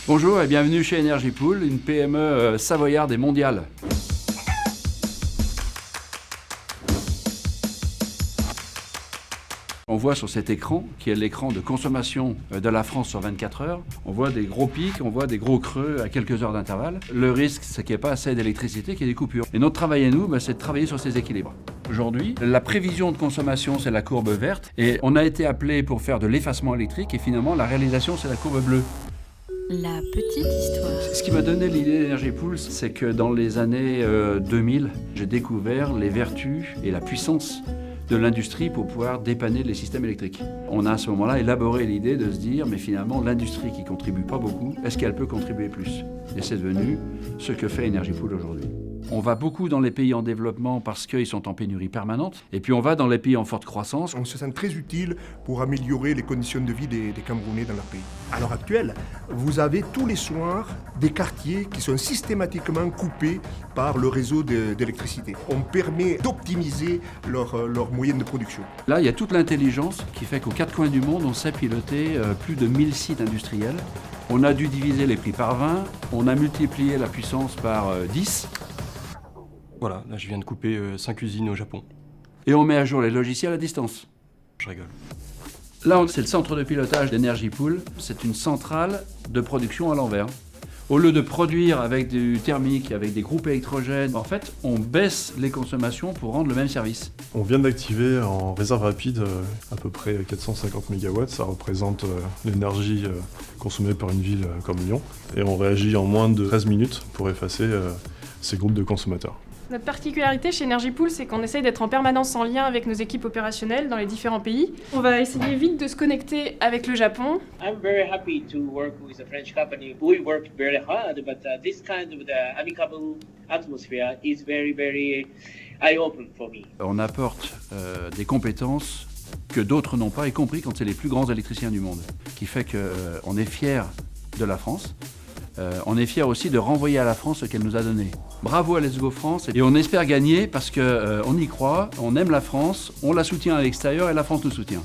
Bonjour et bienvenue chez Energy Pool, une PME savoyarde et mondiale. On voit sur cet écran, qui est l'écran de consommation de la France sur 24 heures, on voit des gros pics, on voit des gros creux à quelques heures d'intervalle. Le risque, c'est qu'il n'y ait pas assez d'électricité, qu'il y ait des coupures. Et notre travail à nous, c'est de travailler sur ces équilibres. Aujourd'hui, la prévision de consommation, c'est la courbe verte, et on a été appelé pour faire de l'effacement électrique, et finalement, la réalisation, c'est la courbe bleue. La petite histoire. Ce qui m'a donné l'idée d'Energy Pool, c'est que dans les années 2000, j'ai découvert les vertus et la puissance de l'industrie pour pouvoir dépanner les systèmes électriques. On a à ce moment-là élaboré l'idée de se dire, mais finalement, l'industrie qui contribue pas beaucoup, est-ce qu'elle peut contribuer plus? Et c'est devenu ce que fait Energy Pool aujourd'hui. On va beaucoup dans les pays en développement parce qu'ils sont en pénurie permanente. Et puis on va dans les pays en forte croissance. On se sent très utile pour améliorer les conditions de vie des Camerounais dans leur pays. À l'heure actuelle, vous avez tous les soirs des quartiers qui sont systématiquement coupés par le réseau d'électricité. On permet d'optimiser leurs moyens de production. Là, il y a toute l'intelligence qui fait qu'aux quatre coins du monde, on sait piloter plus de 1000 sites industriels. On a dû diviser les prix par 20, on a multiplié la puissance par 10. Voilà, là je viens de couper 5 usines au Japon. Et on met à jour les logiciels à distance. Je rigole. Là, c'est le centre de pilotage d'Energy Pool. C'est une centrale de production à l'envers. Au lieu de produire avec du thermique, avec des groupes électrogènes, en fait, on baisse les consommations pour rendre le même service. On vient d'activer en réserve rapide à peu près 450 MW. Ça représente l'énergie consommée par une ville comme Lyon. Et on réagit en moins de 13 minutes pour effacer ces groupes de consommateurs. Notre particularité chez Energy Pool, c'est qu'on essaye d'être en permanence en lien avec nos équipes opérationnelles dans les différents pays. On va essayer vite de se connecter avec le Japon. I'm very happy to work with a French company. We worked very hard, but this kind of the amicable atmosphere is very, very eye-opening for me. On apporte des compétences que d'autres n'ont pas, y compris quand c'est les plus grands électriciens du monde, qui fait qu'on est fiers de la France. On est fiers aussi de renvoyer à la France ce qu'elle nous a donné. Bravo à Let's Go France, et on espère gagner parce qu'on y croit, on aime la France, on la soutient à l'extérieur et la France nous soutient.